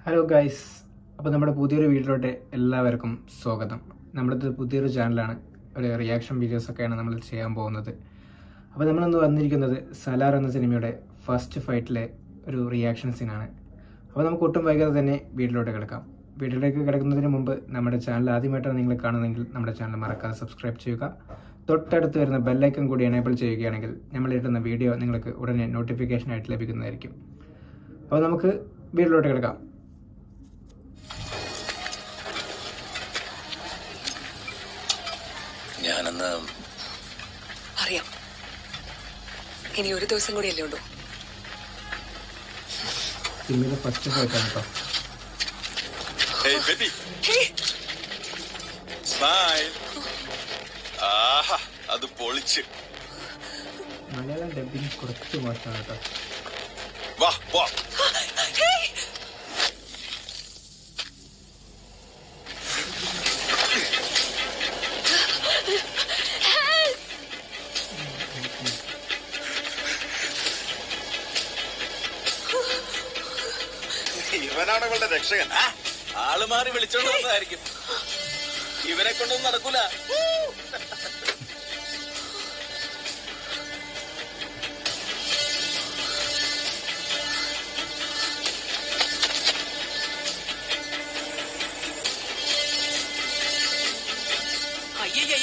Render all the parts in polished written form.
Hello guys, അപ്പോൾ നമ്മുടെ പുതിയൊരു വീഡിയോയിലോട്ട് എല്ലാവർക്കും സ്വാഗതം. നമ്മുടേത് പുതിയൊരു ചാനലാണ്. ഒരു റിയാക്ഷൻ വീഡിയോസൊക്കെയാണ് നമ്മൾ ചെയ്യാൻ പോകുന്നത്. അപ്പോൾ നമ്മളിന്ന് വന്നിരിക്കുന്നത് സലാർ എന്ന സിനിമയുടെ ഫസ്റ്റ് ഫൈറ്റിലെ ഒരു റിയാക്ഷൻ സീനാണ്. അപ്പോൾ നമുക്ക് ഒട്ടും വൈകാതെ തന്നെ വീഡിയോയിലോട്ട് കിടക്കാം. വീഡിയോയിലേക്ക് കിടക്കുന്നതിന് മുമ്പ് നമ്മുടെ ചാനൽ ആദ്യമായിട്ടാണ് നിങ്ങൾ കാണുന്നതെങ്കിൽ നമ്മുടെ ചാനൽ മറക്കാതെ സബ്സ്ക്രൈബ് ചെയ്യുക. തൊട്ടടുത്ത് വരുന്ന ബെല്ലൈക്കൺ കൂടി എനേബിൾ ചെയ്യുകയാണെങ്കിൽ നമ്മൾ ഇടുന്ന വീഡിയോ നിങ്ങൾക്ക് ഉടനെ നോട്ടിഫിക്കേഷനായിട്ട് ലഭിക്കുന്നതായിരിക്കും. അപ്പോൾ നമുക്ക് വീഡിയോയിലോട്ട് കിടക്കാം. ഞാനെന്ന് അറിയാം. ഇനി ഒരു ദിവസം കൂടിയല്ലേ ഉള്ളൂ. സിനിമയിലെ ഫസ്റ്റ് ഫൈറ്റാണ് കേട്ടോ. അത് പൊളിച്ച്. മലയാളം ഡബിങ് കുറച്ച് മോശമാണ് കേട്ടോ. വാ വാ. ഇവനാണ് ഇവളുടെ രക്ഷകൻ. ആള് മാറി വിളിച്ചോണ്ട് വന്നതായിരിക്കും. ഇവനെ കൊണ്ടൊന്നും നടക്കൂല.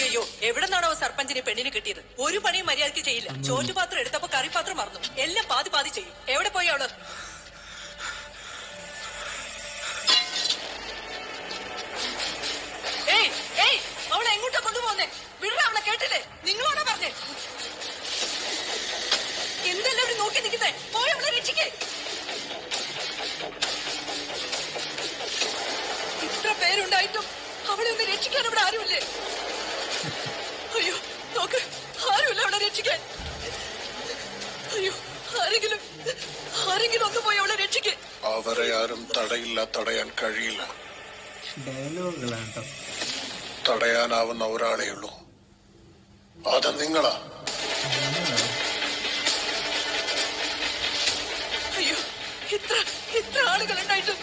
അയ്യോ, എവിടെന്നാണോ സർപ്പഞ്ചിനെ പെണ്ണിന് കിട്ടിയത്? ഒരു പണിയും മര്യാദയ്ക്ക് ചെയ്യില്ല. ചോറ്റുപാത്രം എടുത്തപ്പോ കറിപാത്രം മറന്നു. എല്ലാം പാതി പാതി ചെയ്യും. എവിടെ പോയി അവള്? അവളെ എങ്ങോട്ടാ കൊണ്ടുപോകുന്നേ? വിടറ, അവളെ കേട്ടില്ലേ? നിങ്ങളാണോ പറഞ്ഞേ? എന്തെല്ലാം ഇവിടെ നോക്കി നിൽക്കുന്നേ? പോയി അവളെ രക്ഷിക്കേ. ഇത്ര പേരുണ്ടായിട്ടും അവളെ ഒന്ന് രക്ഷിക്കാൻ ഇവിടെ ആരുമില്ലേ? അയ്യോ നോക്ക്, ആരുമില്ല അവളെ രക്ഷിക്കാൻ. അയ്യോ, ആരെങ്കിലും ഒന്ന് പോയി അവളെ രക്ഷിക്കേ. അവരെ ആരും തടയില്ല, തടയാൻ കഴിയില്ല. ഡയലോഗുകളാണ് കേട്ടോ. തടയാനാവുന്ന ഒരാളേ ഉള്ളൂ, അത് നിങ്ങളാ. അയ്യോ, ഇത്ര ആളുകൾ ഉണ്ടായിട്ടും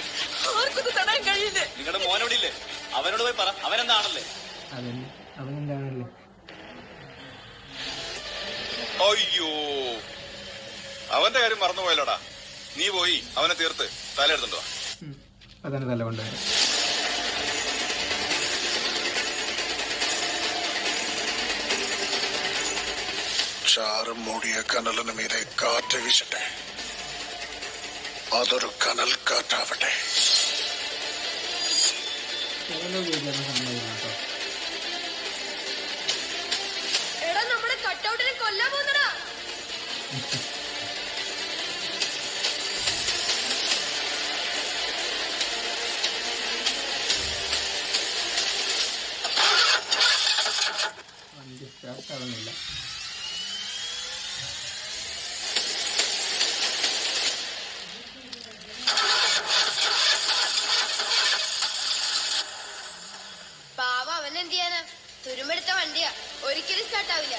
ആർക്കൊന്നും തടയാൻ കഴിയില്ലേ? നിങ്ങളുടെ മോനോടില്ലേ? അവനോട് പോയി പറ. അവനെന്താണല്ലേ? അവനെന്താണല്ലേ? അയ്യോ, അവന്റെ കാര്യം മറന്നുപോയല്ലോടാ. നീ പോയി അവനെ തീർത്ത് തലയെടുത്തുണ്ടോ? അതാണ് തല കൊണ്ടുവരുന്നത്. ചാരം മൂടിയ കനലിന് മീതെ കാറ്റ് വീശട്ടെ. അതൊരു കനൽ കാറ്റാവട്ടെ. എടാ, നമ്മുടെ കട്ടൗട്ടിനെ കൊല്ലാൻ പോകുന്നടാ. വണ്ടി സ്റ്റാർട്ട് ആവുന്നില്ല. പാവ, അവൻ എന്ത് ചെയ്യാനാ? തുരുമ്പെടുത്ത വണ്ടിയാ, ഒരിക്കലും സ്റ്റാർട്ടാവില്ല.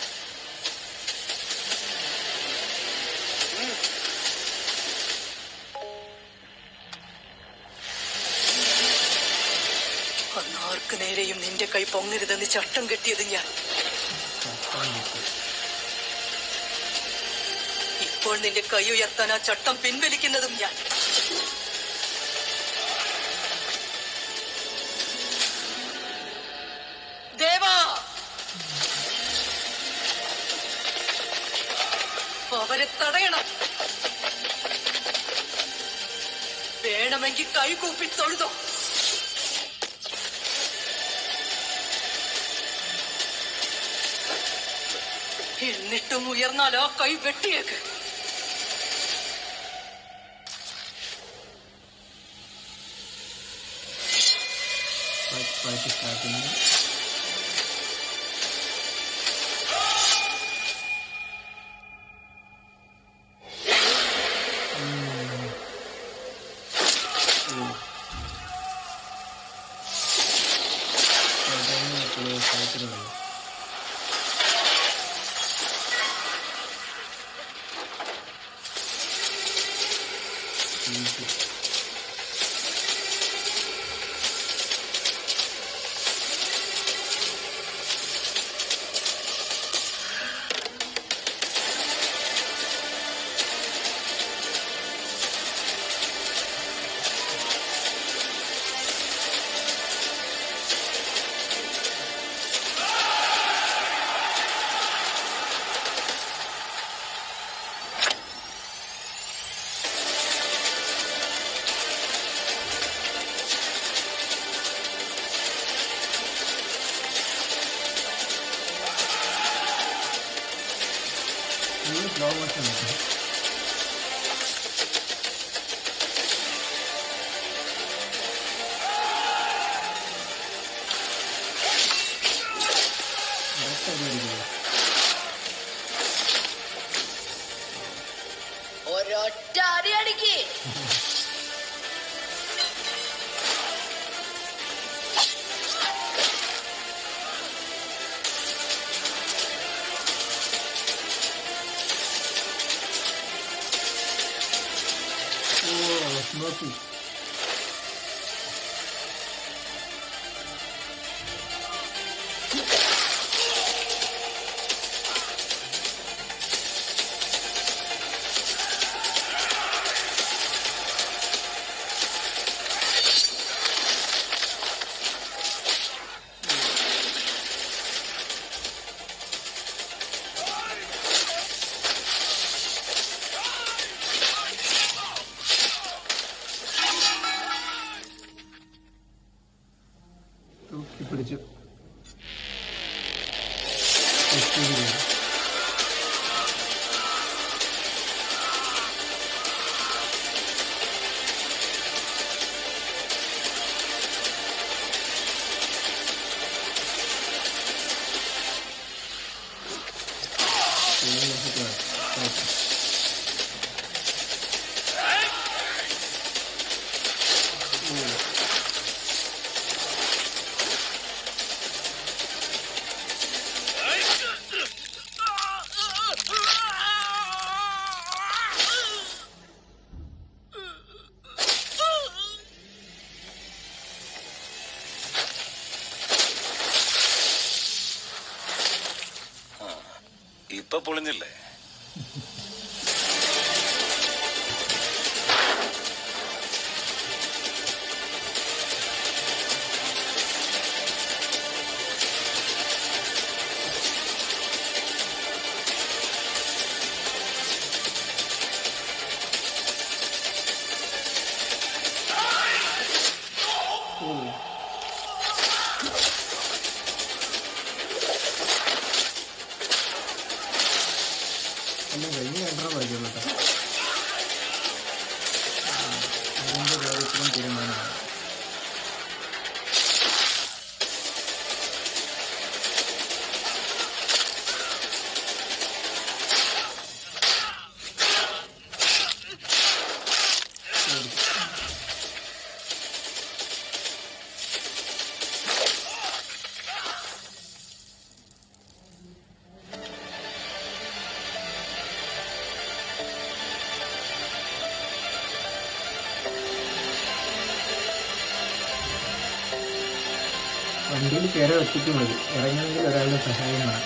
അന്ന് ആർക്ക് നേരെയും നിന്റെ കൈ പൊങ്ങരുതെന്ന് ചട്ടം കെട്ടിയത് ഞാൻ. ഇപ്പോൾ നിന്റെ കൈ ഉയർത്താൻ ആ ചട്ടം പിൻവലിക്കുന്നതും ഞാൻ. ദേവാ, അവരെ തടയണം. വേണമെങ്കിൽ കൈ കൂപ്പി തൊഴുതോ. എന്നിട്ടും ഉയർന്നാൽ ആ കൈ വെട്ടിയേക്ക്. ഫൈറ്റ് സ്റ്റാർട്ട് ചെയ്യുന്നു. ഫൈറ്റുകളല്ലേ? ഒരൊറ്റ അടി അടിക്ക്. നോക്കി പിടിച്ചു. ഇപ്പൊ പൊളിഞ്ഞില്ലേ? എല്ലാം കഴിഞ്ഞ് രണ്ടെണ്ണം പഠിക്കുള്ളൂ കേട്ടോ. അതിൻ്റെ കാര്യത്തിലും തീരുമാനമാണ്. വണ്ടിയിൽ കയറി ഒറ്റയ്ക്ക് മതി, ഇറങ്ങണമെങ്കിൽ ഒരാളുടെ സഹായം വേണം.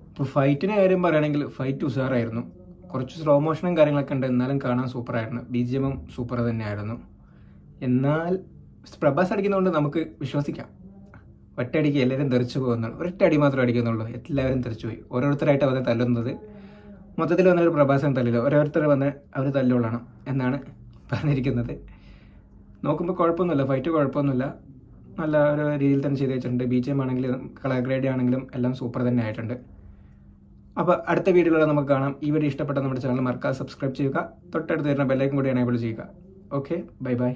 ഇപ്പോൾ ഫൈറ്റിൻ്റെ കാര്യം പറയുകയാണെങ്കിൽ ഫൈറ്റ് ഉഷാറായിരുന്നു. കുറച്ച് സ്ലോ മോഷനും കാര്യങ്ങളൊക്കെ ഉണ്ട്, എന്നാലും കാണാൻ സൂപ്പറായിരുന്നു. BGM സൂപ്പർ തന്നെയായിരുന്നു. എന്നാൽ പ്രഭാസ് അടിക്കുന്നതുകൊണ്ട് നമുക്ക് വിശ്വസിക്കാം. ഒറ്റയടിക്ക് എല്ലാവരും തെറിച്ചു പോകുന്നുള്ളൂ. ഒരൊറ്റ അടി മാത്രമേ അടിക്കുന്നുള്ളൂ, എല്ലാവരും തെറിച്ചു പോയി. ഓരോരുത്തരായിട്ട് അവരെ തല്ലുന്നത്. മൊത്തത്തിൽ വന്നൊരു പ്രഭാസം തല്ലില്ല, ഓരോരുത്തർ വന്ന് അവർ തല്ലുകൊള്ളണം എന്നാണ് പറഞ്ഞിരിക്കുന്നത്. നോക്കുമ്പോൾ കുഴപ്പമൊന്നുമില്ല, ഫൈറ്റ് കുഴപ്പമൊന്നുമില്ല, നല്ല ഒരു രീതിയിൽ തന്നെ ചെയ്ത് വെച്ചിട്ടുണ്ട്. BGM ആണെങ്കിലും കളർ ഗ്രേഡ് ആണെങ്കിലും എല്ലാം സൂപ്പർ തന്നെ ആയിട്ടുണ്ട്. അപ്പോൾ അടുത്ത വീഡിയോയിൽ നമുക്ക് കാണാം. ഈ വീഡിയോ ഇഷ്ടപ്പെട്ട നമ്മുടെ ചാനൽ മറക്കാതെ സബ്സ്ക്രൈബ് ചെയ്യുക. തൊട്ടടുത്ത് വരുന്ന ബെല്ലൈക്കൻ കൂടി എനേബിൾ ചെയ്യുക. Okay, bye bye.